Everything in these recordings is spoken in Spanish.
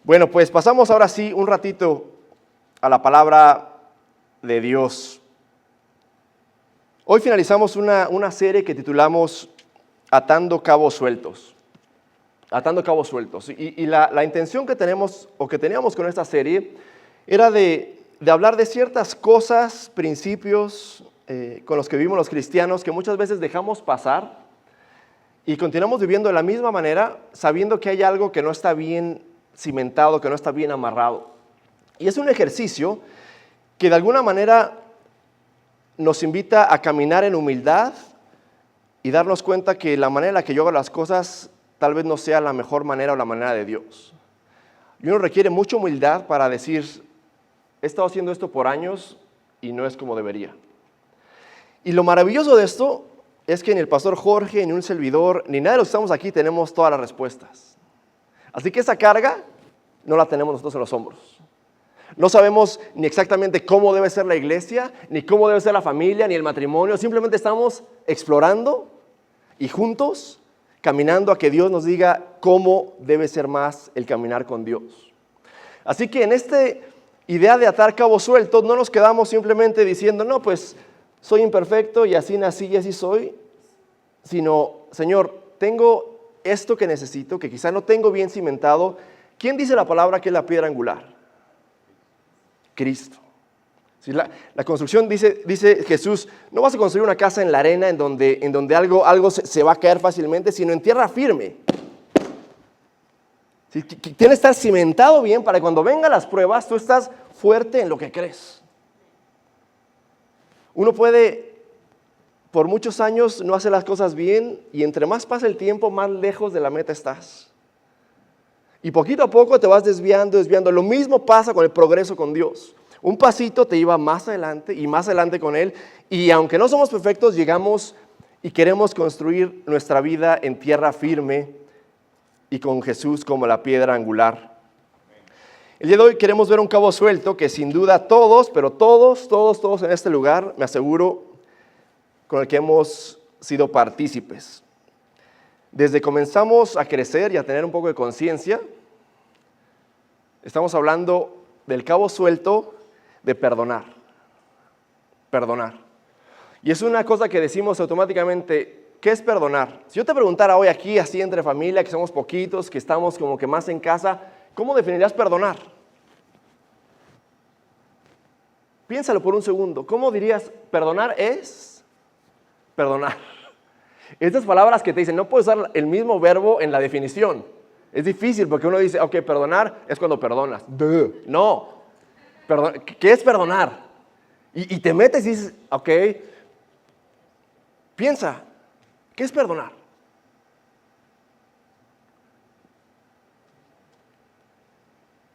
Bueno, pues pasamos ahora sí un ratito a la palabra de Dios. Hoy finalizamos una serie que titulamos Atando Cabos Sueltos. Atando Cabos Sueltos. Y la intención que tenemos o que teníamos con esta serie era de hablar de ciertas cosas, principios con los que vivimos los cristianos que muchas veces dejamos pasar y continuamos viviendo de la misma manera sabiendo que hay algo que no está bien cimentado, que no está bien amarrado. Y es un ejercicio que de alguna manera nos invita a caminar en humildad y darnos cuenta que la manera en la que yo hago las cosas tal vez no sea la mejor manera o la manera de Dios. Y uno requiere mucha humildad para decir, he estado haciendo esto por años y no es como debería. Y lo maravilloso de esto es que ni el pastor Jorge, ni un servidor, ni nadie de los que estamos aquí tenemos todas las respuestas. Así que esa carga no la tenemos nosotros en los hombros. No sabemos ni exactamente cómo debe ser la iglesia, ni cómo debe ser la familia, ni el matrimonio. Simplemente estamos explorando y juntos caminando a que Dios nos diga cómo debe ser más el caminar con Dios. Así que en esta idea de atar cabos sueltos no nos quedamos simplemente diciendo, no, pues soy imperfecto y así nací y así soy, sino, Señor, tengo esto que necesito, que quizá no tengo bien cimentado. ¿Quién dice la palabra que es la piedra angular? Cristo. Si la construcción, dice Jesús, no vas a construir una casa en la arena en donde algo se va a caer fácilmente, sino en tierra firme. Tiene que estar cimentado bien para que cuando vengan las pruebas tú estás fuerte en lo que crees. Uno puede por muchos años no hacer las cosas bien y entre más pasa el tiempo, más lejos de la meta estás. Y poquito a poco te vas desviando. Lo mismo pasa con el progreso con Dios. Un pasito te lleva más adelante y más adelante con Él. Y aunque no somos perfectos, llegamos y queremos construir nuestra vida en tierra firme y con Jesús como la piedra angular. El día de hoy queremos ver un cabo suelto que sin duda todos en este lugar, me aseguro, con el que hemos sido partícipes. Desde comenzamos a crecer y a tener un poco de conciencia, estamos hablando del cabo suelto de perdonar. Perdonar. Y es una cosa que decimos automáticamente, ¿qué es perdonar? Si yo te preguntara hoy aquí, así entre familia, que somos poquitos, que estamos como que más en casa, ¿cómo definirías perdonar? Piénsalo por un segundo. ¿Cómo dirías perdonar es? Perdonar. Estas palabras que te dicen, no puedes usar el mismo verbo en la definición. Es difícil porque uno dice, ok, perdonar es cuando perdonas. No. ¿Qué es perdonar? Y te metes y dices, ok, piensa, ¿qué es perdonar?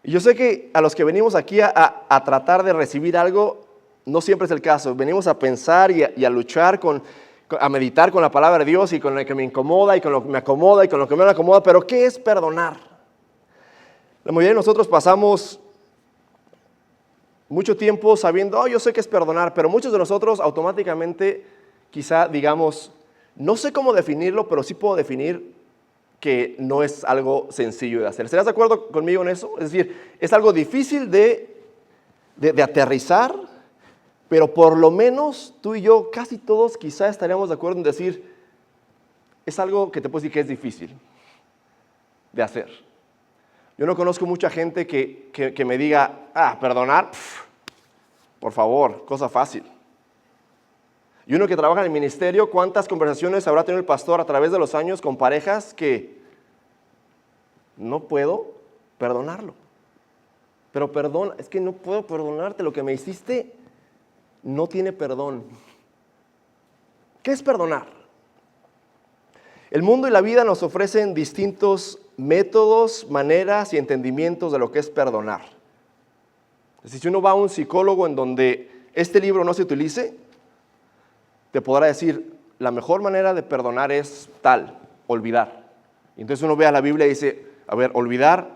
Y yo sé que a los que venimos aquí a tratar de recibir algo, no siempre es el caso. Venimos a pensar y a luchar a meditar con la palabra de Dios y con lo que me incomoda y con lo que me acomoda y con lo que me acomoda. Pero ¿qué es perdonar? La mayoría de nosotros pasamos mucho tiempo sabiendo, yo sé que es perdonar, pero muchos de nosotros automáticamente quizá digamos, no sé cómo definirlo, pero sí puedo definir que no es algo sencillo de hacer. ¿Estarás de acuerdo conmigo en eso? Es decir, es algo difícil de aterrizar, pero por lo menos tú y yo, casi todos quizá estaríamos de acuerdo en decir, es algo que te puedo decir que es difícil de hacer. Yo no conozco mucha gente que me diga, perdonar, por favor, cosa fácil. Y uno que trabaja en el ministerio, ¿cuántas conversaciones habrá tenido el pastor a través de los años con parejas que no puedo perdonarlo? Pero perdona, es que no puedo perdonarte, lo que me hiciste no tiene perdón. ¿Qué es perdonar? El mundo y la vida nos ofrecen distintos métodos, maneras y entendimientos de lo que es perdonar. Si uno va a un psicólogo en donde este libro no se utilice, te podrá decir, la mejor manera de perdonar es tal, olvidar. Y entonces uno ve a la Biblia y dice, a ver, olvidar,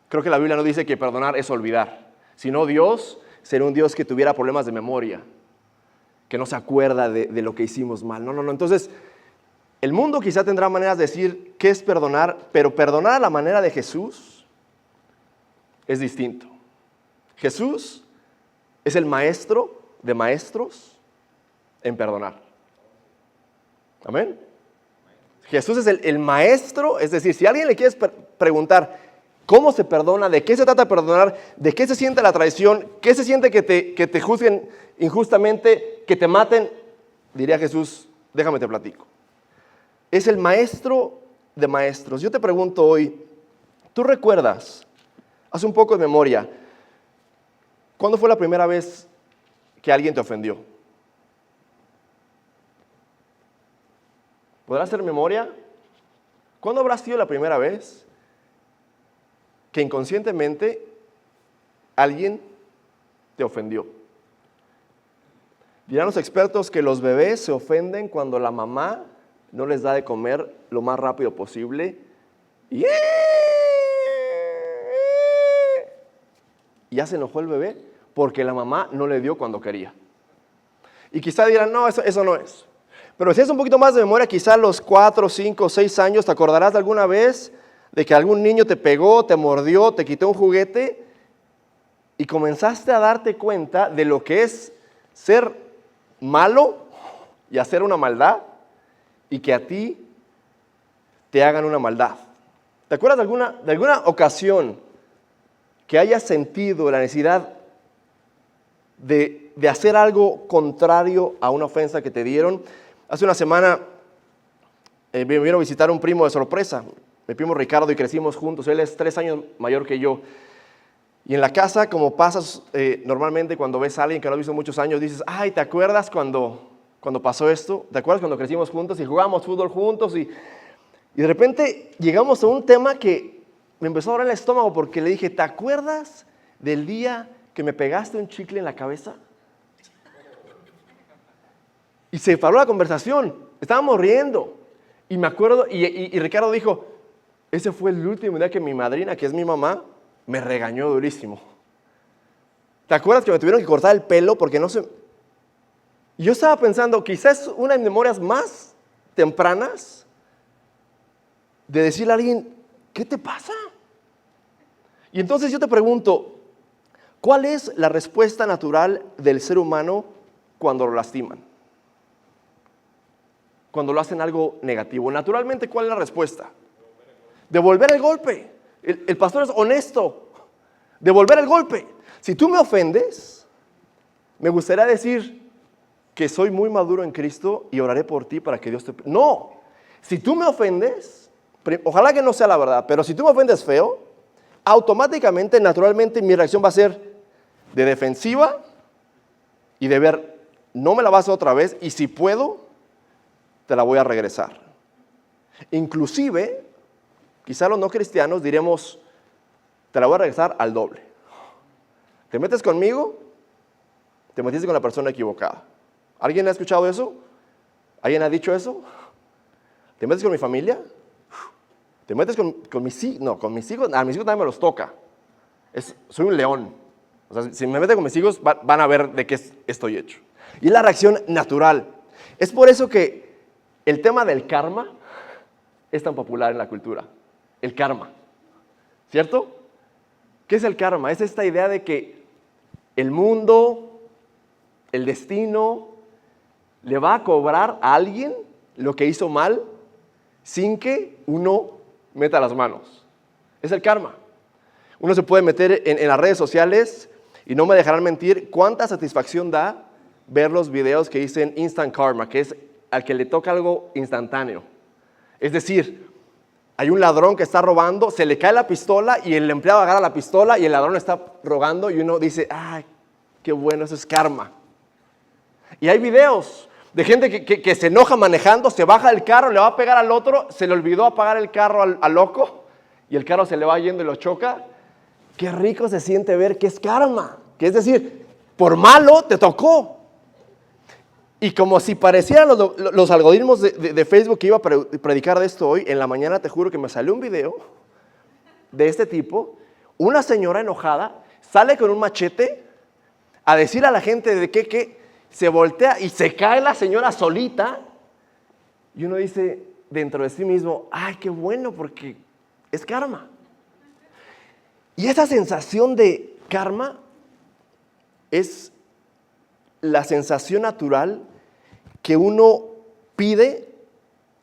creo que la Biblia no dice que perdonar es olvidar, sino Dios sería un Dios que tuviera problemas de memoria, que no se acuerda de lo que hicimos mal. No. Entonces, el mundo quizá tendrá maneras de decir qué es perdonar, pero perdonar a la manera de Jesús es distinto. Jesús es el maestro de maestros en perdonar. Amén. Jesús es el maestro, es decir, si a alguien le quieres preguntar cómo se perdona, de qué se trata perdonar, de qué se siente la traición, qué se siente que te juzguen injustamente, que te maten, diría Jesús, déjame te platico. Es el maestro de maestros. Yo te pregunto hoy, ¿tú recuerdas, haz un poco de memoria, cuándo fue la primera vez que alguien te ofendió? ¿Podrás hacer memoria? ¿Cuándo habrá sido la primera vez que inconscientemente alguien te ofendió? Dirán los expertos que los bebés se ofenden cuando la mamá no les da de comer lo más rápido posible y ya se enojó el bebé porque la mamá no le dio cuando quería. Y quizá dirán, no, eso no es. Pero si es un poquito más de memoria, quizá a los 4, 5, 6 años, ¿te acordarás de alguna vez de que algún niño te pegó, te mordió, te quitó un juguete? Y comenzaste a darte cuenta de lo que es ser malo y hacer una maldad, y que a ti te hagan una maldad. ¿Te acuerdas de alguna ocasión que hayas sentido la necesidad de hacer algo contrario a una ofensa que te dieron? Hace una semana me vino a visitar un primo de sorpresa, mi primo Ricardo, y crecimos juntos. Él es 3 años mayor que yo. Y en la casa, como pasas normalmente cuando ves a alguien que no has visto muchos años, dices, ay, ¿te acuerdas cuando pasó esto? ¿Te acuerdas cuando crecimos juntos y jugamos fútbol juntos? Y de repente llegamos a un tema que me empezó a doler el estómago porque le dije, ¿te acuerdas del día que me pegaste un chicle en la cabeza? Y se paró la conversación, estábamos riendo. Y me acuerdo, y Ricardo dijo, ese fue el último día que mi madrina, que es mi mamá, me regañó durísimo. ¿Te acuerdas que me tuvieron que cortar el pelo porque no se... Y yo estaba pensando, quizás una de mis memorias más tempranas de decirle a alguien, ¿qué te pasa? Y entonces yo te pregunto, ¿cuál es la respuesta natural del ser humano cuando lo lastiman? Cuando lo hacen algo negativo. Naturalmente, ¿cuál es la respuesta? Devolver el golpe. El pastor es honesto. Devolver el golpe. Si tú me ofendes, me gustaría decir que soy muy maduro en Cristo y oraré por ti para que Dios te... No. Si tú me ofendes, ojalá que no sea la verdad, pero si tú me ofendes feo, automáticamente, naturalmente, mi reacción va a ser de defensiva y de ver, no me la vas a hacer otra vez, y si puedo, te la voy a regresar. Inclusive, quizá los no cristianos diremos, te la voy a regresar al doble. ¿Te metes conmigo? Te metiste con la persona equivocada. ¿Alguien ha escuchado eso? ¿Alguien ha dicho eso? ¿Te metes con mi familia? ¿Te metes con mis hijos? No, con mis hijos, a mis hijos también me los toca. Soy un león. O sea, si me meto con mis hijos, van a ver de qué estoy hecho. Y es la reacción natural. Es por eso que el tema del karma es tan popular en la cultura. El karma. ¿Cierto? ¿Qué es el karma? Es esta idea de que el mundo, el destino, le va a cobrar a alguien lo que hizo mal sin que uno meta las manos. Es el karma. Uno se puede meter en las redes sociales y no me dejarán mentir cuánta satisfacción da ver los videos que dicen instant karma, que es al que le toca algo instantáneo. Es decir, hay un ladrón que está robando, se le cae la pistola y el empleado agarra la pistola y el ladrón está rogando y uno dice, ¡ay, qué bueno, eso es karma! Y hay videos de gente que se enoja manejando, se baja del carro, le va a pegar al otro, se le olvidó apagar el carro al loco y el carro se le va yendo y lo choca. Qué rico se siente ver que es karma, que es decir, por malo te tocó. Y como si parecieran los algoritmos de Facebook que iba a predicar de esto hoy, en la mañana te juro que me salió un video de este tipo, una señora enojada sale con un machete a decir a la gente de que se voltea y se cae la señora solita y uno dice dentro de sí mismo, ay, qué bueno porque es karma. Y esa sensación de karma es la sensación natural que uno pide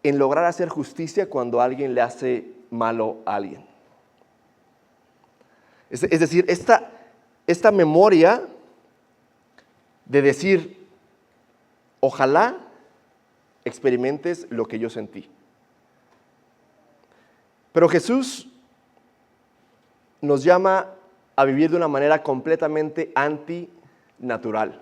en lograr hacer justicia cuando alguien le hace malo a alguien. Es decir, esta memoria de decir, ojalá experimentes lo que yo sentí. Pero Jesús nos llama a vivir de una manera completamente antinatural,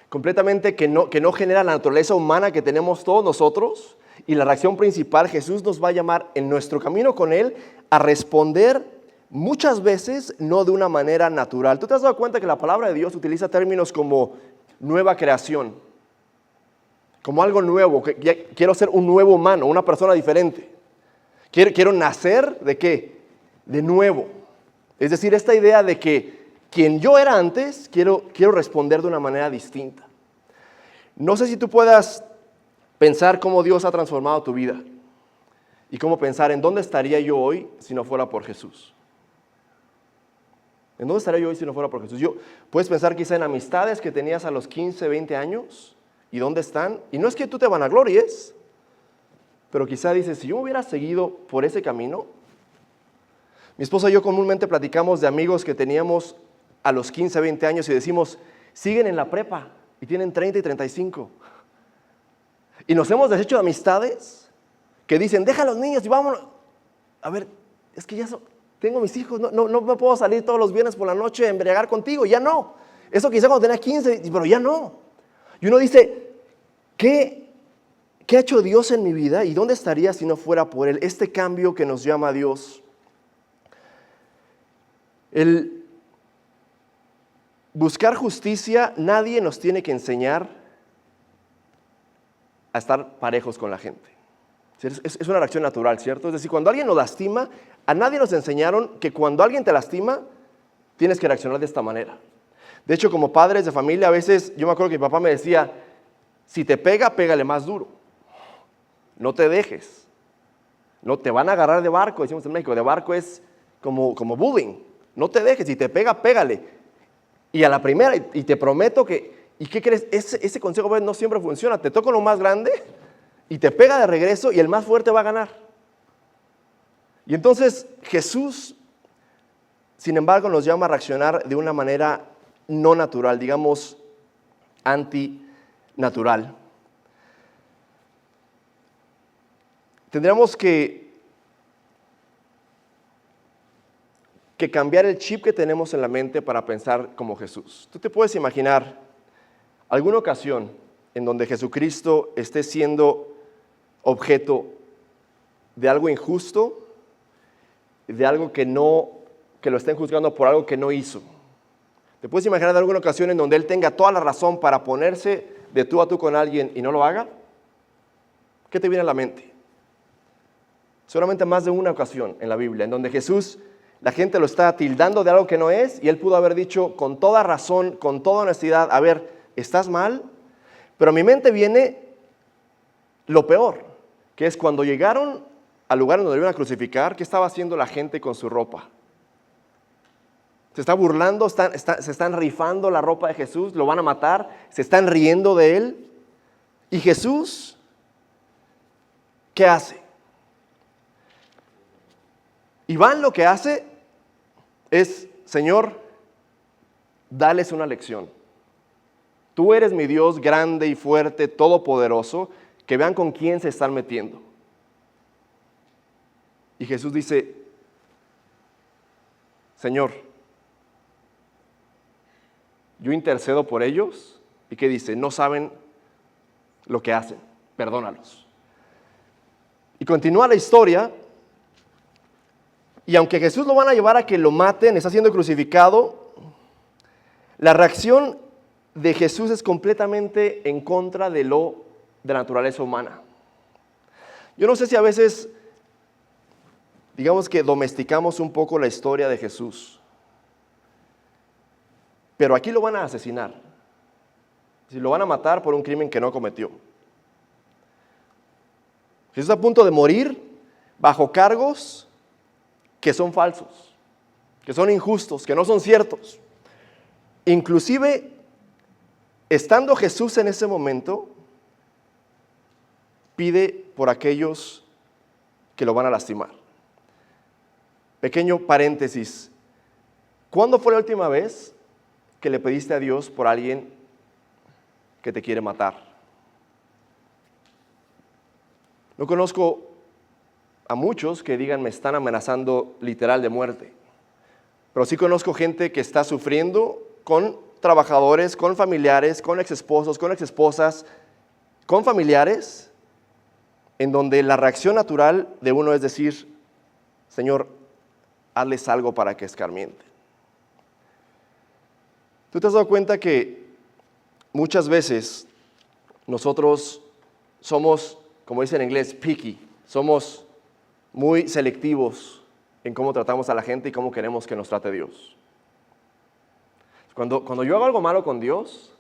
completamente que no genera la naturaleza humana que tenemos todos nosotros. Y la reacción principal, Jesús nos va a llamar en nuestro camino con Él a responder muchas veces no de una manera natural. ¿Tú te has dado cuenta que la palabra de Dios utiliza términos como nueva creación? Como algo nuevo, que quiero ser un nuevo humano, una persona diferente. Quiero nacer ¿de qué? De nuevo. Es decir, esta idea de que quien yo era antes, quiero responder de una manera distinta. No sé si tú puedas pensar cómo Dios ha transformado tu vida y cómo pensar en dónde estaría yo hoy si no fuera por Jesús. ¿En dónde estaría yo hoy si no fuera por Jesús? Puedes pensar quizá en amistades que tenías a los 15, 20 años y dónde están. Y no es que tú te vanaglories, pero quizá dices, si yo hubiera seguido por ese camino. Mi esposa y yo comúnmente platicamos de amigos que teníamos a los 15, 20 años y decimos, siguen en la prepa y tienen 30 y 35. Y nos hemos deshecho de amistades que dicen, deja a los niños y vámonos. A ver, es que ya tengo mis hijos, no me puedo salir todos los viernes por la noche a embriagar contigo, ya no. Eso quizá cuando tenía 15, pero ya no. Y uno dice, ¿qué ha hecho Dios en mi vida? ¿Y dónde estaría si no fuera por Él? Este cambio que nos llama a Dios. El buscar justicia, nadie nos tiene que enseñar a estar parejos con la gente. Es una reacción natural, ¿cierto? Es decir, cuando alguien nos lastima, a nadie nos enseñaron que cuando alguien te lastima, tienes que reaccionar de esta manera. De hecho, como padres de familia, a veces, yo me acuerdo que mi papá me decía, si te pega, pégale más duro. No te dejes. No te van a agarrar de barco, decimos en México, de barco es como bullying. No te dejes, si te pega, pégale. Y a la primera, y te prometo que, ¿y qué crees? Ese consejo no siempre funciona. Te toca lo más grande y te pega de regreso y el más fuerte va a ganar. Y entonces Jesús, sin embargo, nos llama a reaccionar de una manera no natural, digamos, antinatural. Tendríamos que cambiar el chip que tenemos en la mente para pensar como Jesús. Tú te puedes imaginar alguna ocasión en donde Jesucristo esté siendo objeto de algo injusto, de algo que lo estén juzgando por algo que no hizo. ¿Te puedes imaginar de alguna ocasión en donde Él tenga toda la razón para ponerse de tú a tú con alguien y no lo haga? ¿Qué te viene a la mente? Solamente más de una ocasión en la Biblia, en donde Jesús, la gente lo está tildando de algo que no es, y Él pudo haber dicho con toda razón, con toda honestidad, a ver, estás mal, pero a mi mente viene lo peor, que es cuando llegaron al lugar donde lo iban a crucificar, ¿qué estaba haciendo la gente con su ropa? Se está burlando, se están rifando la ropa de Jesús, lo van a matar, se están riendo de Él. Y Jesús, ¿qué hace? Iván lo que hace es, Señor, dales una lección. Tú eres mi Dios grande y fuerte, todopoderoso, que vean con quién se están metiendo. Y Jesús dice, Señor, yo intercedo por ellos. ¿Y qué dice? No saben lo que hacen, perdónalos. Y continúa la historia. Y aunque Jesús lo van a llevar a que lo maten, está siendo crucificado, la reacción de Jesús es completamente en contra de la naturaleza humana. Yo no sé si a veces, digamos que domesticamos un poco la historia de Jesús, pero aquí lo van a asesinar. Si lo van a matar por un crimen que no cometió. Jesús está a punto de morir bajo cargos que son falsos, que son injustos, que no son ciertos. Inclusive, estando Jesús en ese momento, pide por aquellos que lo van a lastimar. Pequeño paréntesis. ¿Cuándo fue la última vez que le pediste a Dios por alguien que te quiere matar? No conozco a muchos que digan me están amenazando literal de muerte, pero sí conozco gente que está sufriendo con trabajadores, con familiares, con exesposos, con exesposas, con familiares, en donde la reacción natural de uno es decir, Señor, hazles algo para que escarmienten. ¿Tú te has dado cuenta que muchas veces nosotros somos, como dice en inglés, picky, somos muy selectivos en cómo tratamos a la gente y cómo queremos que nos trate Dios? Cuando yo hago algo malo con Dios,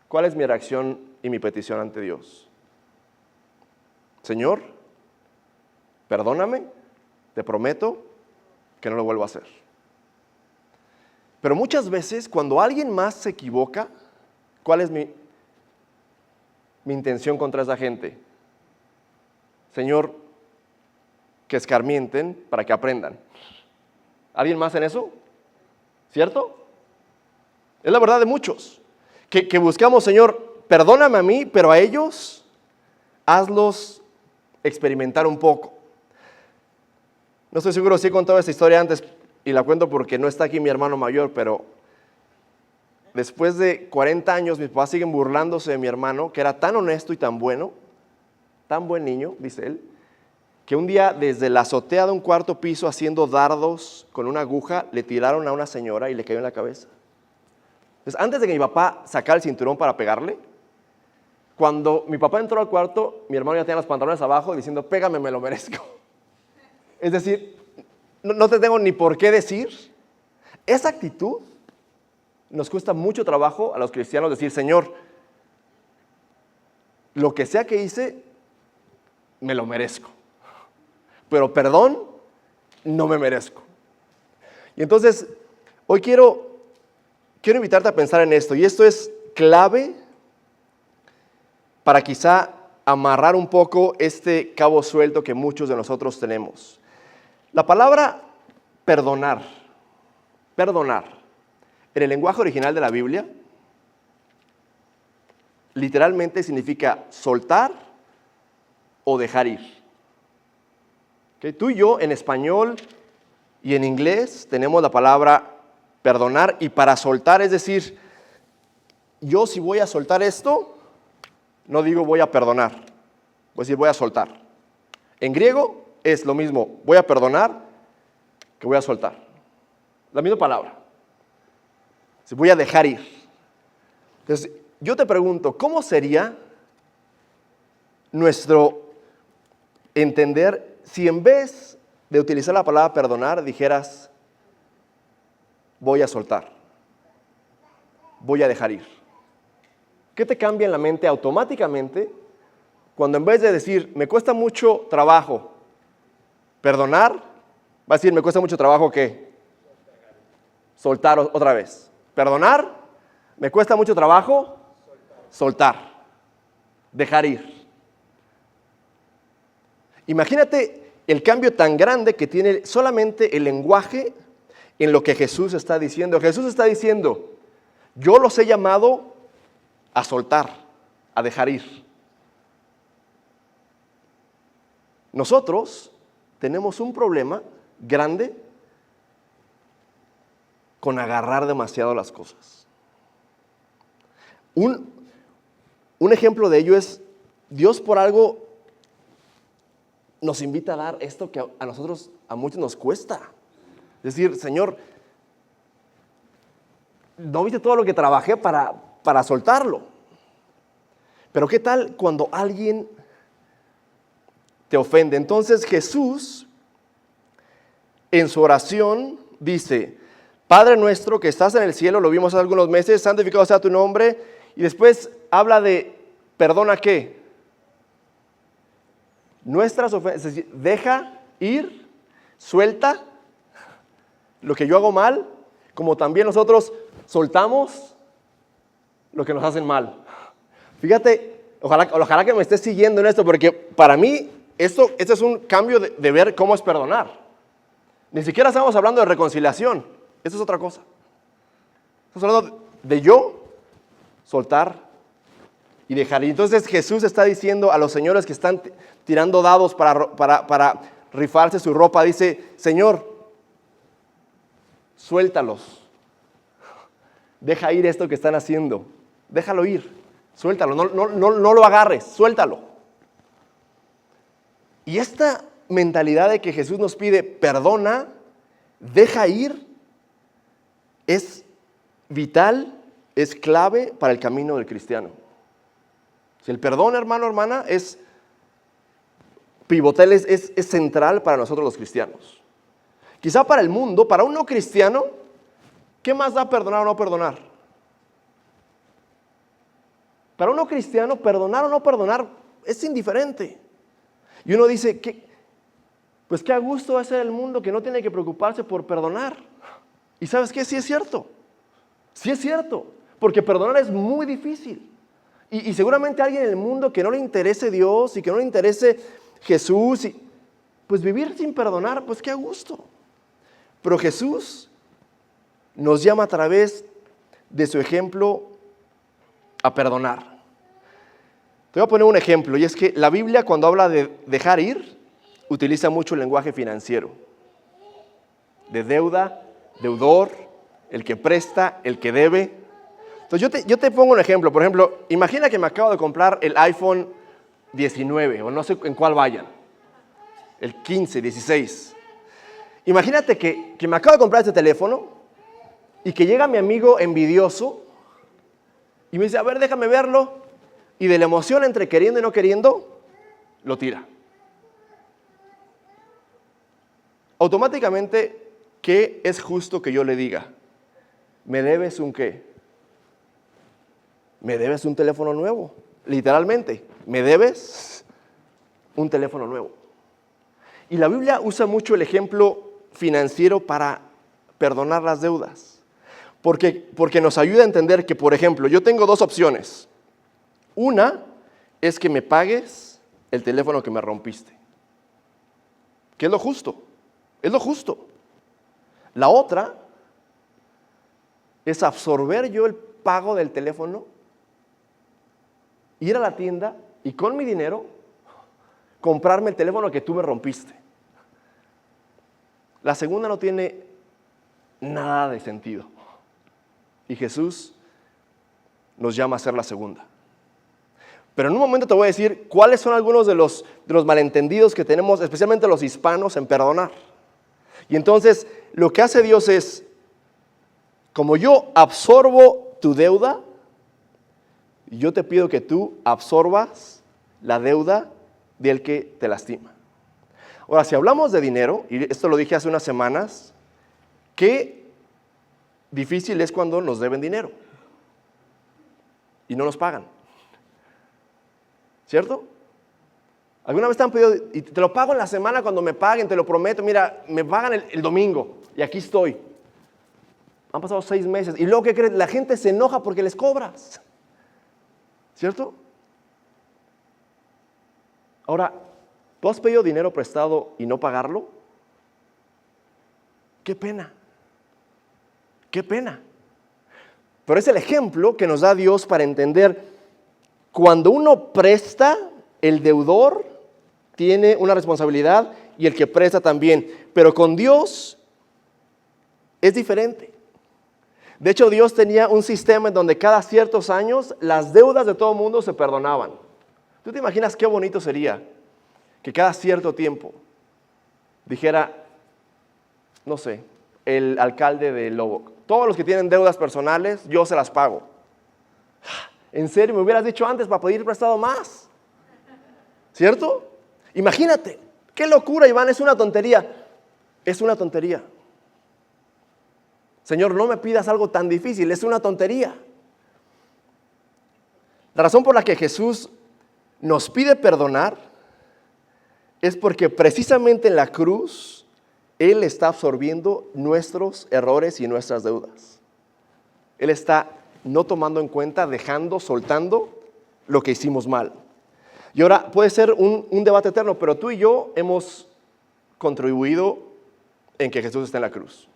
¿cuál es mi reacción y mi petición ante Dios? Señor, perdóname, te prometo que no lo vuelvo a hacer. Pero muchas veces cuando alguien más se equivoca, ¿cuál es mi intención contra esa gente? Señor, que escarmienten para que aprendan. ¿Alguien más en eso? ¿Cierto? Es la verdad de muchos, que buscamos, Señor, perdóname a mí, pero a ellos hazlos experimentar un poco. No estoy seguro si he contado esta historia antes y la cuento porque no está aquí mi hermano mayor, pero después de 40 años mis papás siguen burlándose de mi hermano, que era tan honesto y tan bueno, tan buen niño, dice él, que un día desde la azotea de un cuarto piso haciendo dardos con una aguja le tiraron a una señora y le cayó en la cabeza. Entonces, antes de que mi papá sacara el cinturón para pegarle, cuando mi papá entró al cuarto, mi hermano ya tenía los pantalones abajo diciendo, pégame, me lo merezco. Es decir, no te tengo ni por qué decir. Esa actitud nos cuesta mucho trabajo a los cristianos decir, Señor, lo que sea que hice, me lo merezco. Pero perdón, no me merezco. Y entonces, hoy quiero invitarte a pensar en esto, y esto es clave para quizá amarrar un poco este cabo suelto que muchos de nosotros tenemos. La palabra perdonar, en el lenguaje original de la Biblia, literalmente significa soltar o dejar ir. ¿Okay? Tú y yo en español y en inglés tenemos la palabra perdonar y para soltar, es decir, yo si voy a soltar esto, no digo voy a perdonar, voy a decir voy a soltar. En griego es lo mismo, voy a perdonar que voy a soltar. La misma palabra. Voy a dejar ir. Entonces, yo te pregunto, ¿cómo sería nuestro entender si en vez de utilizar la palabra perdonar dijeras voy a soltar, voy a dejar ir? ¿Qué te cambia en la mente automáticamente cuando en vez de decir me cuesta mucho trabajo perdonar, va a decir me cuesta mucho trabajo ¿qué? Soltar otra vez. Perdonar, me cuesta mucho trabajo soltar, dejar ir. Imagínate el cambio tan grande que tiene solamente el lenguaje en lo que Jesús está diciendo. Jesús está diciendo, yo los he llamado a soltar, a dejar ir. Nosotros tenemos un problema grande con agarrar demasiado las cosas. Un ejemplo de ello es, Dios por algo nos invita a dar esto que a nosotros, a muchos nos cuesta. Es decir, Señor, ¿no viste todo lo que trabajé para soltarlo? Pero ¿qué tal cuando alguien te ofende? Entonces Jesús, en su oración, dice, Padre nuestro que estás en el cielo, lo vimos hace algunos meses, santificado sea tu nombre, y después habla de, ¿perdona qué? Nuestras ofensas, es decir, deja ir, suelta lo que yo hago mal, como también nosotros soltamos lo que nos hacen mal. Fíjate, ojalá que me estés siguiendo en esto, porque para mí esto es un cambio de ver cómo es perdonar. Ni siquiera estamos hablando de reconciliación, eso es otra cosa. Estamos hablando de yo soltar y dejar. Y entonces Jesús está diciendo a los señores que están tirando dados para rifarse su ropa, dice, Señor, suéltalos. Deja ir esto que están haciendo. Déjalo ir. Suéltalo. No lo agarres. Suéltalo. Y esta mentalidad de que Jesús nos pide, perdona, deja ir, es vital, es clave para el camino del cristiano. Si el perdón, hermano, hermana, es pivotal, es central para nosotros los cristianos. Quizá para el mundo, para un no cristiano, ¿qué más da perdonar o no perdonar? Para un no cristiano, perdonar o no perdonar es indiferente. Y uno dice, pues qué a gusto va a ser el mundo que no tiene que preocuparse por perdonar. Y ¿sabes qué? Sí es cierto. Sí es cierto. Porque perdonar es muy difícil. Y seguramente alguien en el mundo que no le interese Dios y que no le interese Jesús, pues vivir sin perdonar, pues qué a gusto. Pero Jesús nos llama a través de su ejemplo a perdonar. Te voy a poner un ejemplo, y es que la Biblia, cuando habla de dejar ir, utiliza mucho el lenguaje financiero. De deuda, deudor, el que presta, el que debe. Entonces yo te pongo un ejemplo. Por ejemplo, imagina que me acabo de comprar el iPhone 19, o no sé en cuál vayan. El 15, 16. Imagínate que me acabo de comprar este teléfono y que llega mi amigo envidioso y me dice, a ver, déjame verlo. Y de la emoción entre queriendo y no queriendo, lo tira. Automáticamente, ¿qué es justo que yo le diga? ¿Me debes un qué? Me debes un teléfono nuevo. Literalmente, me debes un teléfono nuevo. Y la Biblia usa mucho el ejemplo financiero para perdonar las deudas. Porque nos ayuda a entender que, por ejemplo, yo tengo dos opciones. Una es que me pagues el teléfono que me rompiste. Que es lo justo. Es lo justo. La otra es absorber yo el pago del teléfono, ir a la tienda y con mi dinero comprarme el teléfono que tú me rompiste. La segunda no tiene nada de sentido. Y Jesús nos llama a hacer la segunda. Pero en un momento te voy a decir cuáles son algunos de los malentendidos que tenemos, especialmente los hispanos, en perdonar. Y entonces lo que hace Dios es, como yo absorbo tu deuda, yo te pido que tú absorbas la deuda del que te lastima. Ahora, si hablamos de dinero, y esto lo dije hace unas semanas, qué difícil es cuando nos deben dinero y no nos pagan. ¿Cierto? ¿Alguna vez te han pedido, y te lo pago en la semana cuando me paguen, te lo prometo, mira, me pagan el domingo y aquí estoy? Han pasado 6 meses y luego, ¿qué crees? La gente se enoja porque les cobras. ¿Cierto? Ahora, ¿tú has pedido dinero prestado y no pagarlo? ¡Qué pena! ¡Qué pena! Pero es el ejemplo que nos da Dios para entender cuando uno presta, el deudor tiene una responsabilidad y el que presta también. Pero con Dios es diferente. De hecho, Dios tenía un sistema en donde cada ciertos años las deudas de todo el mundo se perdonaban. ¿Tú te imaginas qué bonito sería que cada cierto tiempo dijera, no sé, el alcalde de Lobo, todos los que tienen deudas personales, yo se las pago? En serio, me hubieras dicho antes para pedir prestado más. ¿Cierto? Imagínate, qué locura, Iván, es una tontería. Es una tontería. Señor, no me pidas algo tan difícil, es una tontería. La razón por la que Jesús nos pide perdonar es porque precisamente en la cruz Él está absorbiendo nuestros errores y nuestras deudas. Él está no tomando en cuenta, dejando, soltando lo que hicimos mal. Y ahora puede ser un debate eterno, pero tú y yo hemos contribuido en que Jesús esté en la cruz.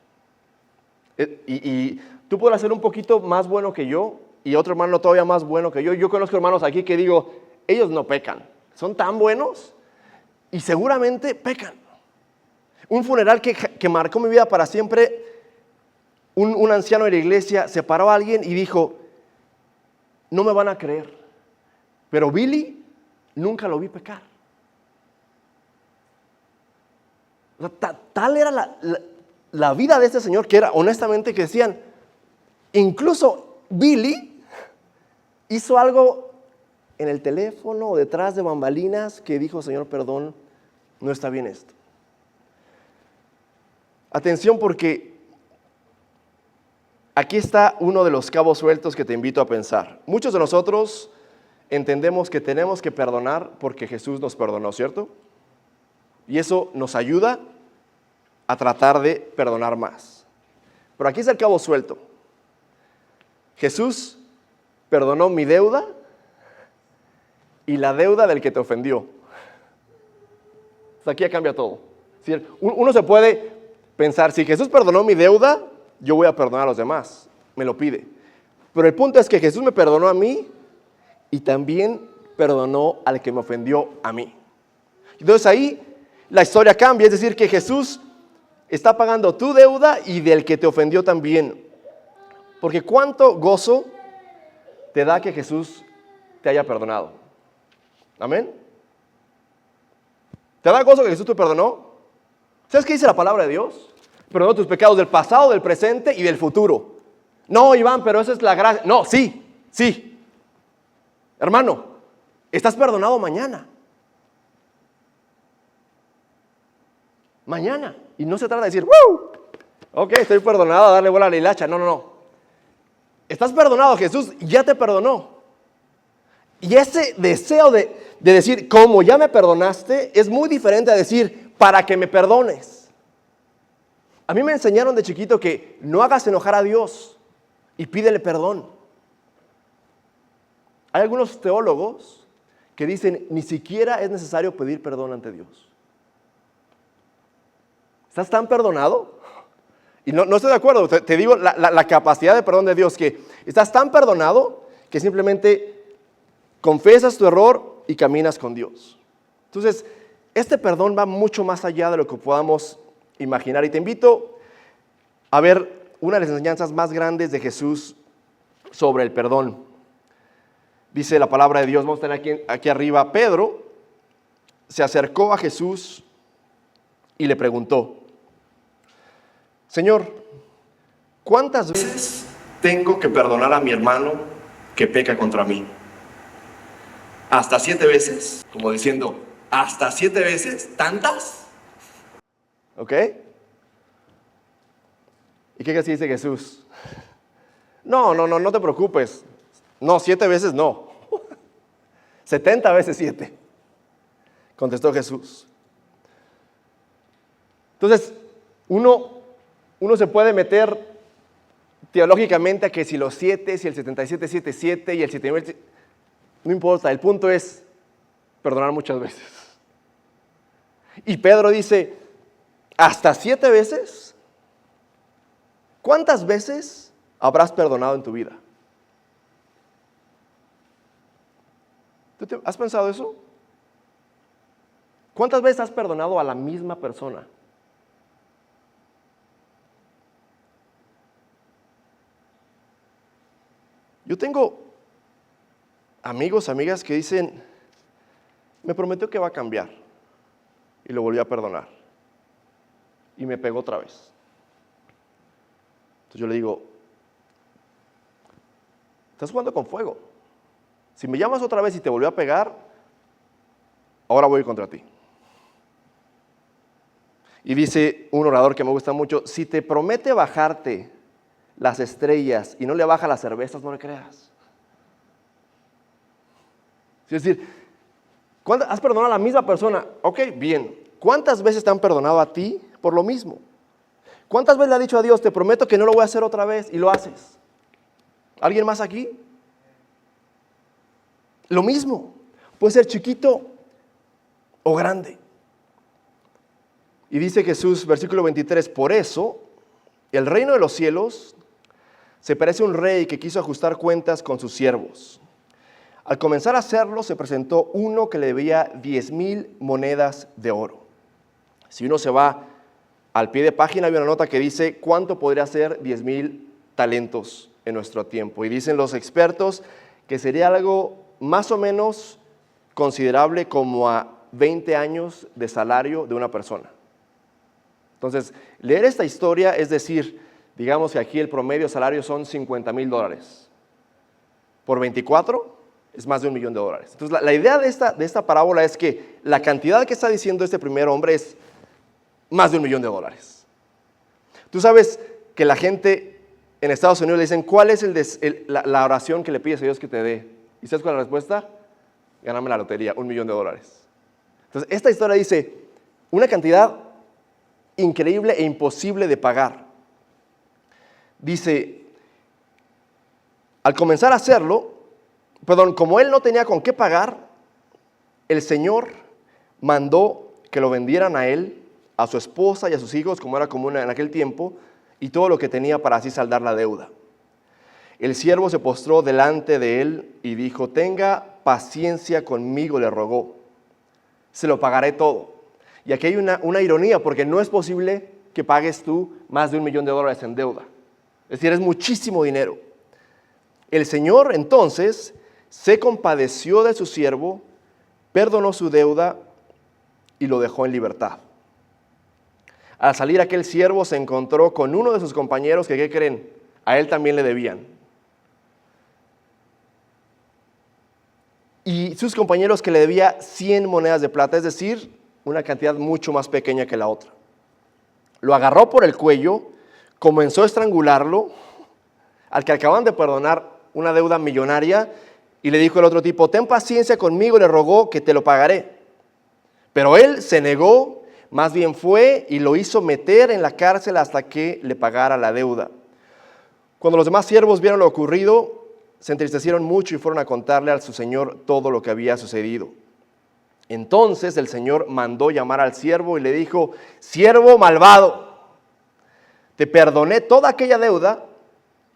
Y tú podrás ser un poquito más bueno que yo y otro hermano todavía más bueno que yo. Yo conozco hermanos aquí que digo, ellos no pecan, son tan buenos y seguramente pecan. Un funeral que marcó mi vida para siempre, un anciano de la iglesia separó a alguien y dijo, no me van a creer, pero Billy nunca lo vi pecar. O sea, tal era la vida de este señor que era, honestamente, que decían, incluso Billy hizo algo en el teléfono o detrás de bambalinas que dijo, Señor, perdón, no está bien esto. Atención, porque aquí está uno de los cabos sueltos que te invito a pensar. Muchos de nosotros entendemos que tenemos que perdonar porque Jesús nos perdonó, ¿cierto? Y eso nos ayuda a tratar de perdonar más. Pero aquí está el cabo suelto. Jesús perdonó mi deuda y la deuda del que te ofendió. Hasta aquí ya cambia todo. Uno se puede pensar, si Jesús perdonó mi deuda, yo voy a perdonar a los demás. Me lo pide. Pero el punto es que Jesús me perdonó a mí y también perdonó al que me ofendió a mí. Entonces ahí la historia cambia, es decir, que Jesús está pagando tu deuda y del que te ofendió también. Porque cuánto gozo te da que Jesús te haya perdonado. Amén. ¿Te da gozo que Jesús te perdonó? ¿Sabes qué dice la palabra de Dios? Perdonó tus pecados del pasado, del presente y del futuro. No, Iván, pero esa es la gracia. No, sí. Hermano, estás perdonado mañana. Mañana. Y no se trata de decir, ¡wow! Ok, estoy perdonado, a darle bola a la hilacha. No. Estás perdonado, Jesús ya te perdonó. Y ese deseo de decir, como ya me perdonaste, es muy diferente a decir, para que me perdones. A mí me enseñaron de chiquito que no hagas enojar a Dios y pídele perdón. Hay algunos teólogos que dicen, ni siquiera es necesario pedir perdón ante Dios. ¿Estás tan perdonado? Y no estoy de acuerdo, te digo la capacidad de perdón de Dios, que estás tan perdonado que simplemente confiesas tu error y caminas con Dios. Entonces, este perdón va mucho más allá de lo que podamos imaginar. Y te invito a ver una de las enseñanzas más grandes de Jesús sobre el perdón. Dice la palabra de Dios, vamos a tener aquí arriba, Pedro se acercó a Jesús y le preguntó, Señor, ¿cuántas veces tengo que perdonar a mi hermano que peca contra mí? ¿Hasta 7 veces? Como diciendo, ¿hasta 7 veces? ¿Tantas? ¿Ok? ¿Y qué dice Jesús? No te preocupes. No, 7 veces no. 70 veces 7. Contestó Jesús. Entonces, uno se puede meter teológicamente a que si los 7, si el 77, 7 y el 79, no importa, el punto es perdonar muchas veces. Y Pedro dice, ¿hasta 7 veces? ¿Cuántas veces habrás perdonado en tu vida? ¿Tú has pensado eso? ¿Cuántas veces has perdonado a la misma persona? Yo tengo amigos, amigas que dicen, me prometió que va a cambiar y lo volví a perdonar y me pegó otra vez. Entonces yo le digo, estás jugando con fuego. Si me llamas otra vez y te volvió a pegar, ahora voy contra ti. Y dice un orador que me gusta mucho, si te promete bajarte las estrellas y no le baja las cervezas, no le creas. Es decir, ¿has perdonado a la misma persona? Ok, bien. ¿Cuántas veces te han perdonado a ti por lo mismo? ¿Cuántas veces le ha dicho a Dios, te prometo que no lo voy a hacer otra vez, y lo haces? ¿Alguien más aquí? Lo mismo, puede ser chiquito o grande. Y dice Jesús, versículo 23, por eso el reino de los cielos se parece a un rey que quiso ajustar cuentas con sus siervos. Al comenzar a hacerlo, se presentó uno que le debía 10,000 monedas de oro. Si uno se va al pie de página, hay una nota que dice cuánto podría ser 10,000 talentos en nuestro tiempo. Y dicen los expertos que sería algo más o menos considerable como a 20 años de salario de una persona. Entonces, leer esta historia es decir, digamos que aquí el promedio salario son $50,000. Por 24 es más de $1,000,000. Entonces, la idea de esta parábola es que la cantidad que está diciendo este primer hombre es más de $1,000,000. Tú sabes que la gente en Estados Unidos le dicen, ¿cuál es la oración que le pides a Dios que te dé? ¿Y sabes cuál es la respuesta? Ganarme la lotería, $1,000,000. Entonces, esta historia dice una cantidad increíble e imposible de pagar. Dice, al comenzar a hacerlo, como él no tenía con qué pagar, el Señor mandó que lo vendieran a él, a su esposa y a sus hijos, como era común en aquel tiempo, y todo lo que tenía para así saldar la deuda. El siervo se postró delante de él y dijo, tenga paciencia conmigo, le rogó, se lo pagaré todo. Y aquí hay una ironía, porque no es posible que pagues tú más de $1,000,000 en deuda. Es decir, es muchísimo dinero. El Señor entonces se compadeció de su siervo, perdonó su deuda y lo dejó en libertad. Al salir aquel siervo se encontró con uno de sus compañeros que, ¿qué creen? A él también le debían. Y sus compañeros que le debía 100 monedas de plata, es decir, una cantidad mucho más pequeña que la otra. Lo agarró por el cuello, comenzó a estrangularlo, al que acaban de perdonar una deuda millonaria, y le dijo el otro tipo, ten paciencia conmigo, le rogó que te lo pagaré. Pero él se negó, más bien fue y lo hizo meter en la cárcel hasta que le pagara la deuda. Cuando los demás siervos vieron lo ocurrido, se entristecieron mucho y fueron a contarle a su señor todo lo que había sucedido. Entonces el Señor mandó llamar al siervo y le dijo, siervo malvado, te perdoné toda aquella deuda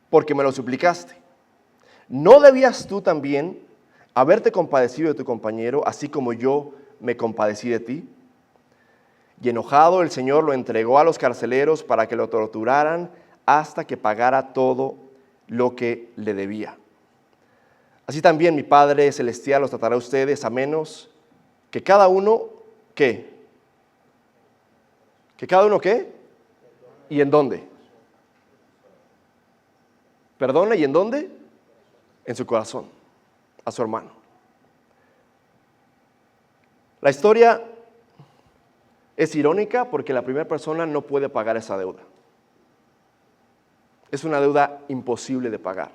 porque me lo suplicaste. ¿No debías tú también haberte compadecido de tu compañero, así como yo me compadecí de ti? Y enojado el Señor lo entregó a los carceleros para que lo torturaran hasta que pagara todo lo que le debía. Así también mi Padre Celestial los tratará a ustedes, a menos que cada uno, ¿qué? ¿Que cada uno qué? ¿Y en dónde? ¿Perdone y en dónde? En su corazón, a su hermano. La historia es irónica porque la primera persona no puede pagar esa deuda. Es una deuda imposible de pagar.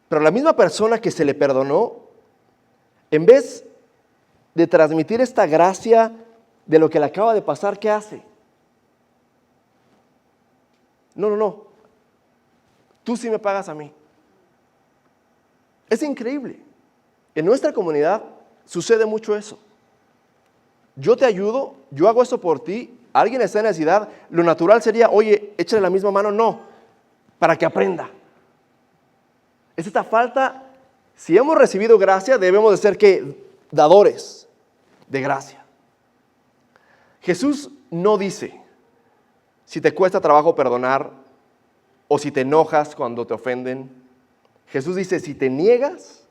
Pero la misma persona que se le perdonó, en vez de transmitir esta gracia de lo que le acaba de pasar, ¿qué hace? No. Tú sí me pagas a mí. Es increíble. En nuestra comunidad sucede mucho eso. Yo te ayudo, yo hago esto por ti, alguien está en necesidad, lo natural sería, oye, échale la misma mano, no, para que aprenda. Es esta falta, si hemos recibido gracia, debemos de ser ¿qué? Dadores de gracia. Jesús no dice, si te cuesta trabajo perdonar o si te enojas cuando te ofenden. Jesús dice, si te niegas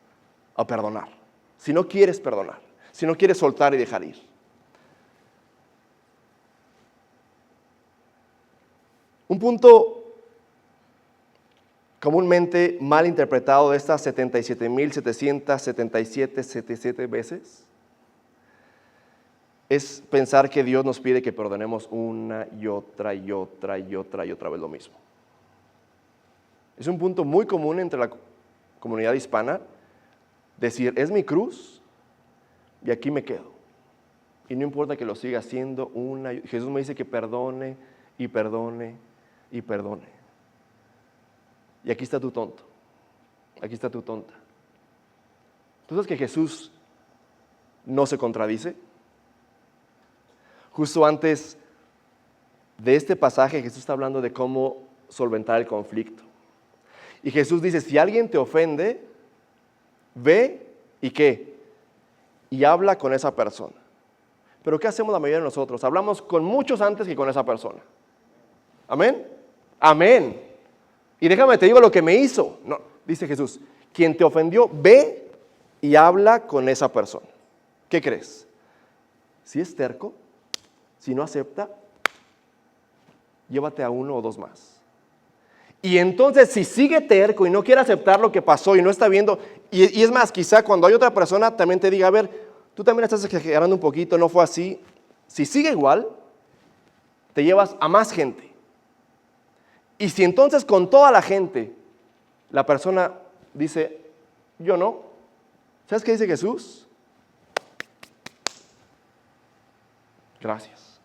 a perdonar, si no quieres perdonar, si no quieres soltar y dejar ir. Un punto comúnmente mal interpretado de estas 77,777 veces es pensar que Dios nos pide que perdonemos una y otra y otra y otra y otra vez lo mismo. Es un punto muy común entre la comunidad hispana decir, es mi cruz y aquí me quedo. y no importa que lo siga haciendo Jesús me dice que perdone y perdone y perdone. Y aquí está tu tonto, aquí está tu tonta. ¿Tú sabes que Jesús no se contradice? Justo antes de este pasaje, Jesús está hablando de cómo solventar el conflicto. Y Jesús dice, si alguien te ofende, ve y ¿qué? Y habla con esa persona. Pero ¿qué hacemos la mayoría de nosotros? Hablamos con muchos antes que con esa persona. ¿Amén? Amén. Y déjame te digo lo que me hizo. No, dice Jesús, quien te ofendió, ve y habla con esa persona. ¿Qué crees? Si es terco, si no acepta, llévate a uno o dos más. Y entonces si sigue terco y no quiere aceptar lo que pasó y no está viendo, y es más, quizá cuando hay otra persona también te diga, a ver, tú también estás exagerando un poquito, no fue así. Si sigue igual, te llevas a más gente. Y si entonces con toda la gente, la persona dice, yo no, ¿sabes qué dice Jesús? Gracias.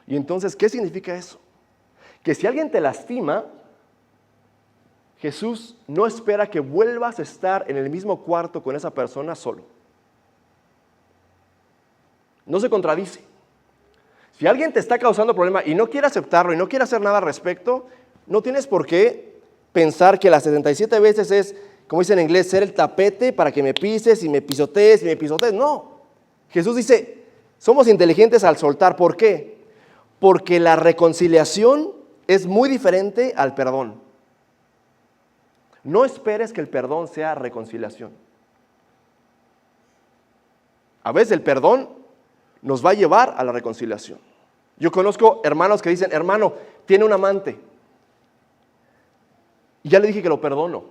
Y entonces, ¿qué significa eso? Que si alguien te lastima, Jesús no espera que vuelvas a estar en el mismo cuarto con esa persona solo. No se contradice. Si alguien te está causando problema y no quiere aceptarlo y no quiere hacer nada al respecto, no tienes por qué pensar que las 77 veces es, como dice en inglés, ser el tapete para que me pises y me pisotees y me pisotees. No. Jesús dice, somos inteligentes al soltar. ¿Por qué? Porque la reconciliación es muy diferente al perdón. No esperes que el perdón sea reconciliación. A veces el perdón nos va a llevar a la reconciliación. Yo conozco hermanos que dicen, hermano, tiene un amante. Y ya le dije que lo perdono.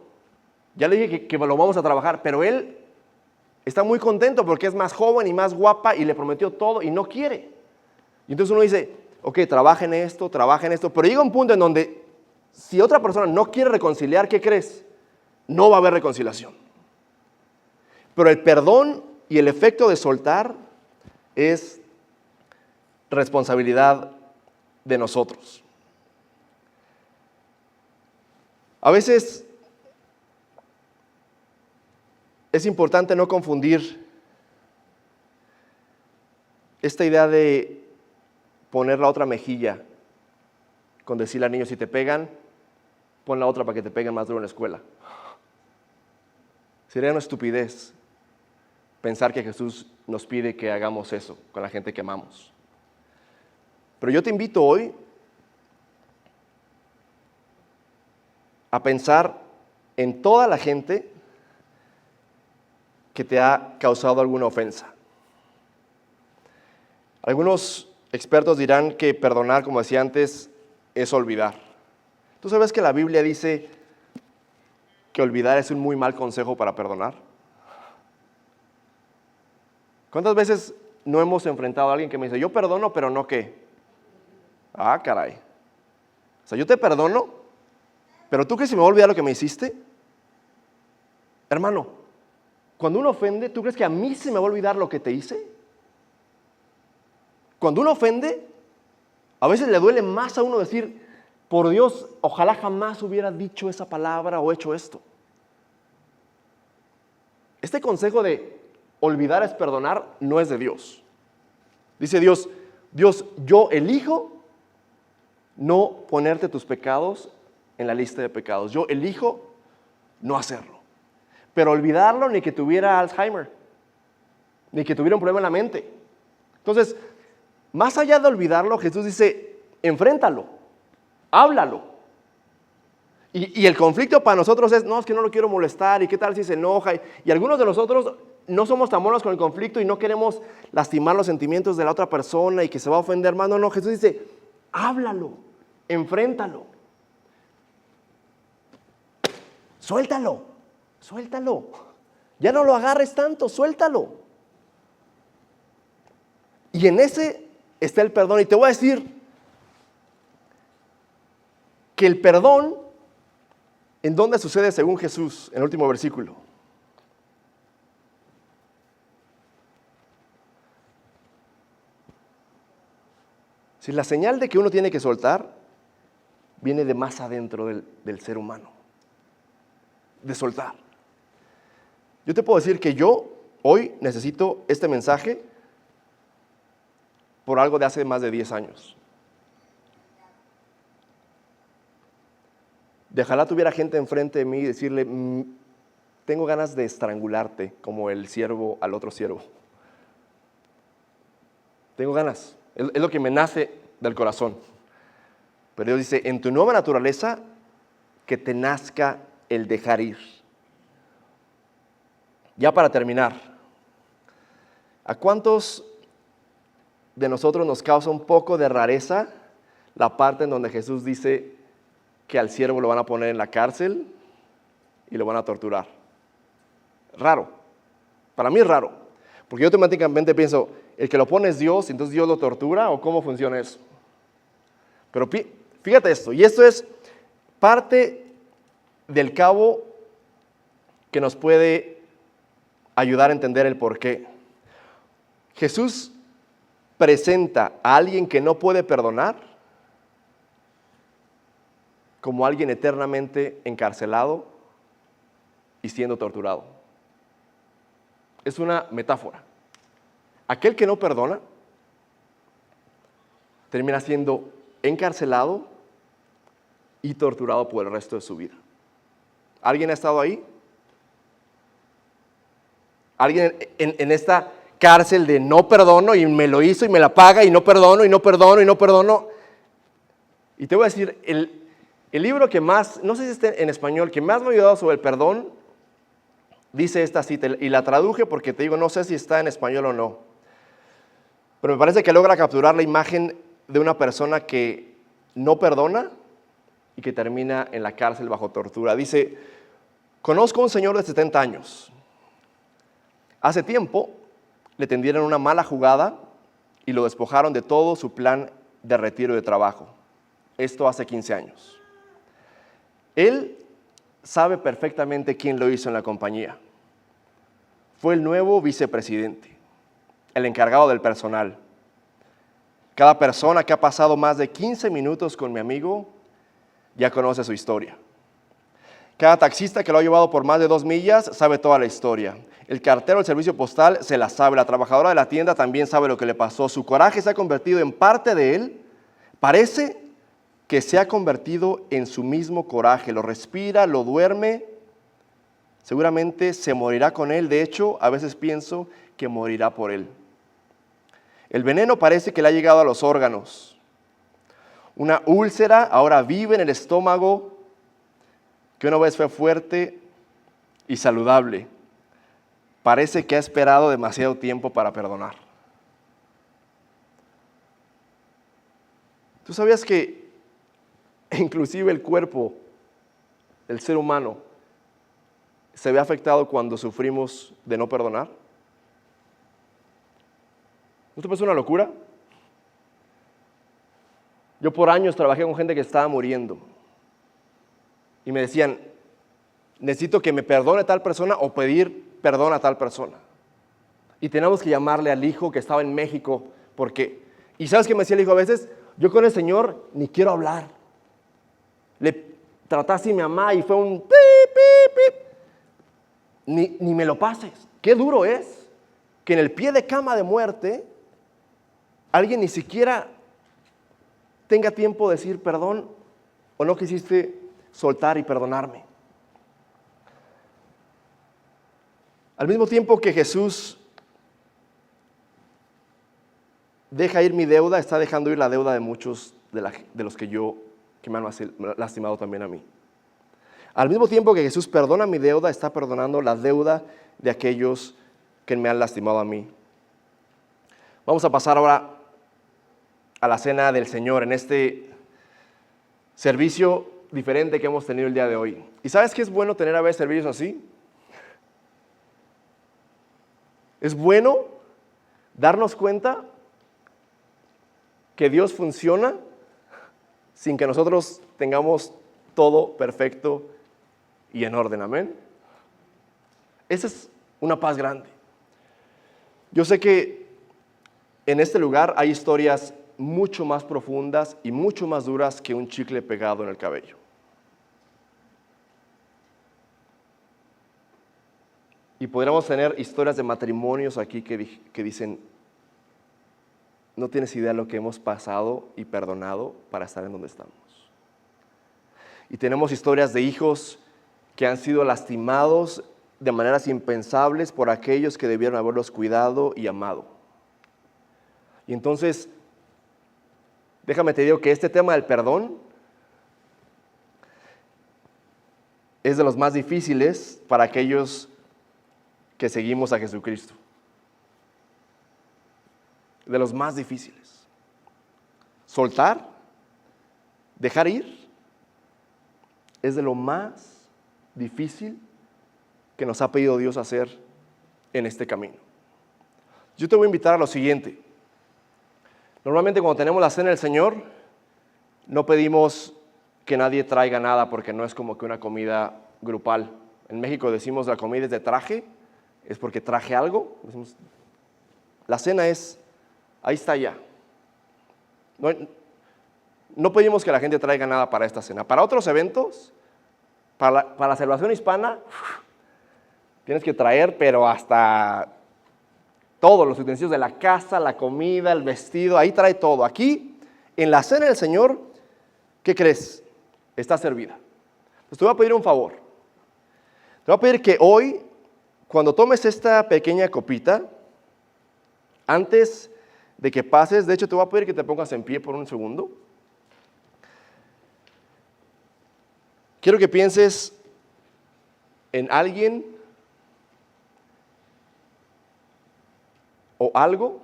Ya le dije que lo vamos a trabajar, pero él está muy contento porque es más joven y más guapa y le prometió todo y no quiere. Y entonces uno dice, ok, trabaja en esto, pero llega un punto en donde si otra persona no quiere reconciliar, ¿qué crees? No va a haber reconciliación. Pero el perdón y el efecto de soltar es responsabilidad de nosotros. A veces es importante no confundir esta idea de poner la otra mejilla con decirle al niño, si te pegan, pon la otra para que te peguen más duro en la escuela. Sería una estupidez pensar que Jesús nos pide que hagamos eso con la gente que amamos. Pero yo te invito hoy a pensar en toda la gente que te ha causado alguna ofensa. Algunos expertos dirán que perdonar, como decía antes, es olvidar. ¿Tú sabes que la Biblia dice que olvidar es un muy mal consejo para perdonar? ¿Cuántas veces no hemos enfrentado a alguien que me dice, yo perdono, pero no qué? Ah, caray. O sea, yo te perdono, pero ¿tú crees que me voy a olvidar lo que me hiciste? Hermano, cuando uno ofende, ¿tú crees que a mí se me va a olvidar lo que te hice? Cuando uno ofende, a veces le duele más a uno decir, por Dios, ojalá jamás hubiera dicho esa palabra o hecho esto. Este consejo de olvidar es perdonar no es de Dios. Dice Dios, yo elijo no ponerte tus pecados en la lista de pecados. Yo elijo no hacerlo. Pero olvidarlo ni que tuviera Alzheimer, ni que tuviera un problema en la mente. Entonces, más allá de olvidarlo, Jesús dice, enfréntalo, háblalo. Y el conflicto para nosotros es, no, es que no lo quiero molestar, y qué tal si se enoja. Y algunos de nosotros no somos tan buenos con el conflicto y no queremos lastimar los sentimientos de la otra persona y que se va a ofender más. No, Jesús dice, háblalo, enfréntalo. Suéltalo. Ya no lo agarres tanto, suéltalo. Y en ese está el perdón. Y te voy a decir que el perdón, ¿en dónde sucede según Jesús? En el último versículo. Si la señal de que uno tiene que soltar viene de más adentro del ser humano, de soltar. Yo te puedo decir que yo hoy necesito este mensaje por algo de hace más de 10 años. De ojalá tuviera gente enfrente de mí y decirle, tengo ganas de estrangularte como el siervo al otro siervo. Tengo ganas, es lo que me nace del corazón. Pero Dios dice, en tu nueva naturaleza, que te nazca el dejar ir. Ya para terminar, ¿a cuántos de nosotros nos causa un poco de rareza la parte en donde Jesús dice que al siervo lo van a poner en la cárcel y lo van a torturar? Raro, para mí es raro, porque yo automáticamente pienso, ¿el que lo pone es Dios, entonces Dios lo tortura o cómo funciona eso? Pero fíjate esto, y esto es parte del cabo que nos puede ayudar a entender el por qué. Jesús presenta a alguien que no puede perdonar como alguien eternamente encarcelado y siendo torturado. Es una metáfora. Aquel que no perdona termina siendo encarcelado y torturado por el resto de su vida. ¿Alguien ha estado ahí? ¿Alguien en esta cárcel de no perdono y me lo hizo y me la paga y no perdono y no perdono y no perdono? Y te voy a decir, el libro que más, no sé si está en español, que más me ha ayudado sobre el perdón, dice esta cita, y la traduje porque te digo, no sé si está en español o no, pero me parece que logra capturar la imagen de una persona que no perdona y que termina en la cárcel bajo tortura. Dice, conozco a un señor de 70 años. Hace tiempo le tendieron una mala jugada y lo despojaron de todo su plan de retiro de trabajo. Esto hace 15 años. Él sabe perfectamente quién lo hizo en la compañía. Fue el nuevo vicepresidente, el encargado del personal. Cada persona que ha pasado más de 15 minutos con mi amigo ya conoce su historia. Cada taxista que lo ha llevado por más de 2 millas sabe toda la historia. El cartero del servicio postal se la sabe. La trabajadora de la tienda también sabe lo que le pasó. Su coraje se ha convertido en parte de él. Parece que se ha convertido en su mismo coraje. Lo respira, lo duerme. Seguramente se morirá con él. De hecho, a veces pienso que morirá por él. El veneno parece que le ha llegado a los órganos. Una úlcera ahora vive en el estómago que una vez fue fuerte y saludable. Parece que ha esperado demasiado tiempo para perdonar. ¿Tú sabías que inclusive el cuerpo del ser humano se ve afectado cuando sufrimos de no perdonar? ¿No te parece una locura? Yo por años trabajé con gente que estaba muriendo y me decían, necesito que me perdone tal persona o pedir perdón a tal persona. Y teníamos que llamarle al hijo que estaba en México porque, ¿y sabes qué me decía el hijo a veces? Yo con el Señor ni quiero hablar. Le traté así a mi mamá y fue un pip, pip, pip. Ni me lo pases. Qué duro es que en el pie de cama de muerte alguien ni siquiera tenga tiempo de decir perdón o no quisiste soltar y perdonarme. Al mismo tiempo que Jesús deja ir mi deuda, está dejando ir la deuda de muchos de los que me han lastimado también a mí. Al mismo tiempo que Jesús perdona mi deuda, está perdonando la deuda de aquellos que me han lastimado a mí. Vamos a pasar ahora a la cena del Señor en este servicio diferente que hemos tenido el día de hoy. ¿Y sabes qué es bueno tener a veces servicios así? Es bueno darnos cuenta que Dios funciona sin que nosotros tengamos todo perfecto y en orden, amén. Esa es una paz grande. Yo sé que en este lugar hay historias mucho más profundas y mucho más duras que un chicle pegado en el cabello. Y podríamos tener historias de matrimonios aquí que dicen, no tienes idea de lo que hemos pasado y perdonado para estar en donde estamos. Y tenemos historias de hijos que han sido lastimados de maneras impensables por aquellos que debieron haberlos cuidado y amado. Y entonces, déjame te digo que este tema del perdón es de los más difíciles para aquellos que seguimos a Jesucristo. De los más difíciles. Soltar, dejar ir, es de lo más difícil que nos ha pedido Dios hacer en este camino. Yo te voy a invitar a lo siguiente. Normalmente cuando tenemos la cena del Señor, no pedimos que nadie traiga nada porque no es como que una comida grupal. En México decimos la comida es de traje, es porque traje algo. Decimos, la cena es, ahí está ya. No pedimos que la gente traiga nada para esta cena. Para otros eventos, para la celebración hispana, tienes que traer, pero hasta todos los utensilios de la casa, la comida, el vestido, ahí trae todo. Aquí, en la cena del Señor, ¿qué crees? Está servida. Entonces te voy a pedir un favor. Te voy a pedir que hoy, cuando tomes esta pequeña copita, antes de que pases, de hecho te voy a pedir que te pongas en pie por un segundo. Quiero que pienses en alguien o algo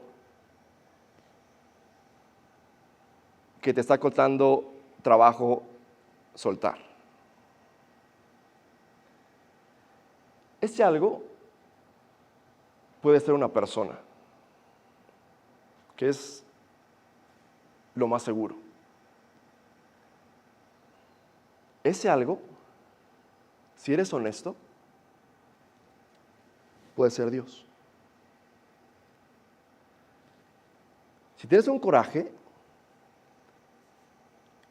que te está costando trabajo soltar. Ese algo puede ser una persona, que es lo más seguro. Ese algo, si eres honesto, puede ser Dios. Si tienes un coraje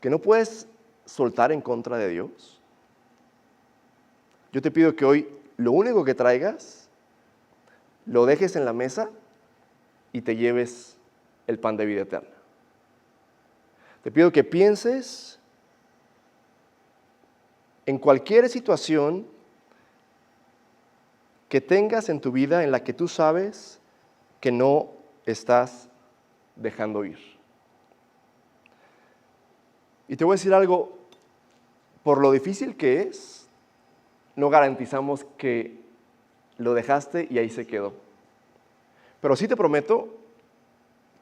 que no puedes soltar en contra de Dios, yo te pido que hoy lo único que traigas, lo dejes en la mesa y te lleves el pan de vida eterna. Te pido que pienses en cualquier situación que tengas en tu vida en la que tú sabes que no estás dejando ir. Y te voy a decir algo, por lo difícil que es, no garantizamos que lo dejaste y ahí se quedó. Pero sí te prometo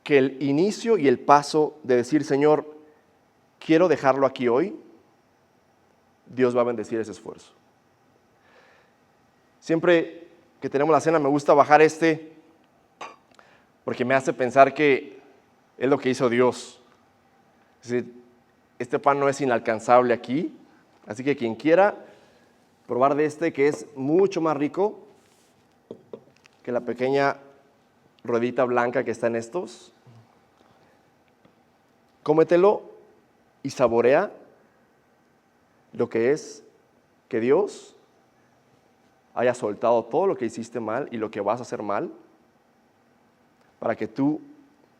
que el inicio y el paso de decir, Señor, quiero dejarlo aquí hoy, Dios va a bendecir ese esfuerzo. Siempre que tenemos la cena me gusta bajar porque me hace pensar que es lo que hizo Dios. Es decir, este pan no es inalcanzable aquí, así que quien quiera probar de que es mucho más rico que la pequeña ruedita blanca que está en estos, cómetelo y saborea lo que es que Dios haya soltado todo lo que hiciste mal y lo que vas a hacer mal para que tú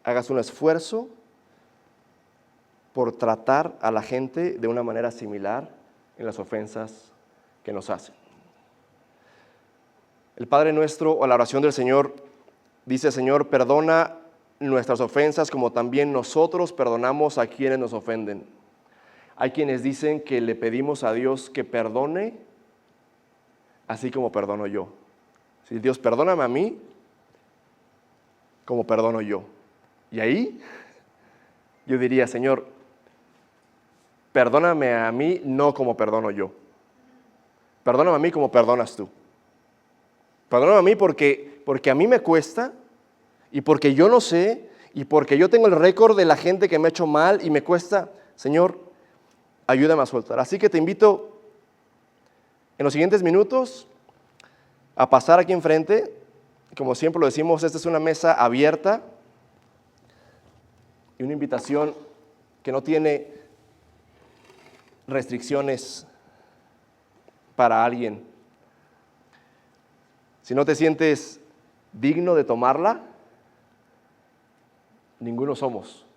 hagas un esfuerzo por tratar a la gente de una manera similar en las ofensas que nos hacen. El Padre Nuestro o la oración del Señor dice, Señor, perdona nuestras ofensas como también nosotros perdonamos a quienes nos ofenden. Hay quienes dicen que le pedimos a Dios que perdone así como perdono yo. Si Dios, perdóname a mí como perdono yo. Y ahí yo diría, Señor, perdóname a mí no como perdono yo. Perdóname a mí como perdonas tú. Perdóname a mí porque a mí me cuesta y porque yo no sé y porque yo tengo el récord de la gente que me ha hecho mal y me cuesta. Señor, ayúdame a soltar. Así que te invito en los siguientes minutos a pasar aquí enfrente. Como siempre lo decimos, esta es una mesa abierta y una invitación que no tiene restricciones para alguien. Si no te sientes digno de tomarla, ninguno somos.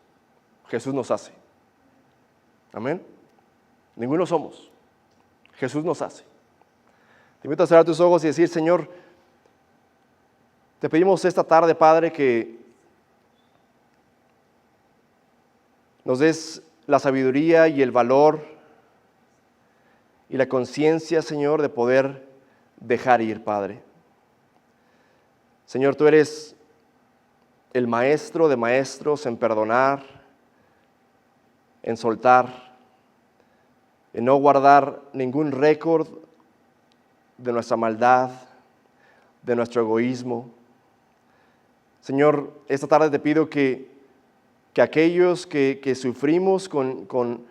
Jesús nos hace. Amén. Ninguno somos. Jesús nos hace. Te invito a cerrar tus ojos y decir: Señor, te pedimos esta tarde, Padre, que nos des la sabiduría y el valor y la conciencia, Señor, de poder dejar ir, Padre. Señor, tú eres el maestro de maestros en perdonar, en soltar, en no guardar ningún récord de nuestra maldad, de nuestro egoísmo. Señor, esta tarde te pido que aquellos que sufrimos con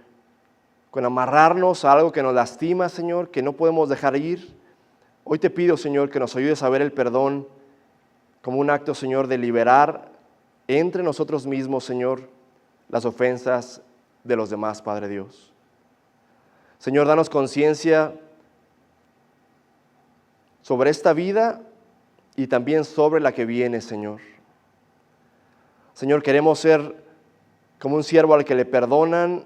amarrarnos a algo que nos lastima, Señor, que no podemos dejar ir, hoy te pido, Señor, que nos ayudes a ver el perdón como un acto, Señor, de liberar entre nosotros mismos, Señor, las ofensas de los demás, Padre Dios. Señor, danos conciencia sobre esta vida y también sobre la que viene, Señor. Señor, queremos ser como un siervo al que le perdonan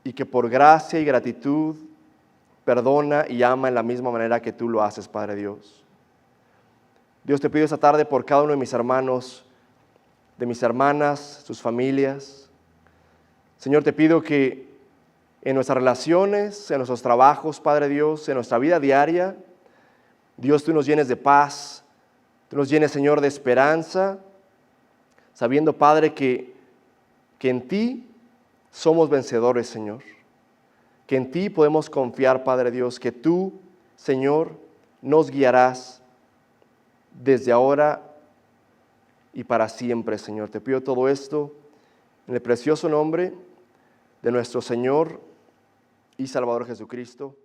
y que por gracia y gratitud perdona y ama en la misma manera que tú lo haces, Padre Dios. Dios, te pido esta tarde por cada uno de mis hermanos, de mis hermanas, sus familias. Señor, te pido que en nuestras relaciones, en nuestros trabajos, Padre Dios, en nuestra vida diaria, Dios, tú nos llenes de paz, tú nos llenes, Señor, de esperanza, sabiendo, Padre, que en ti somos vencedores, Señor. Que en ti podemos confiar, Padre Dios, que tú, Señor, nos guiarás desde ahora y para siempre, Señor. Te pido todo esto en el precioso nombre de nuestro Señor y Salvador Jesucristo.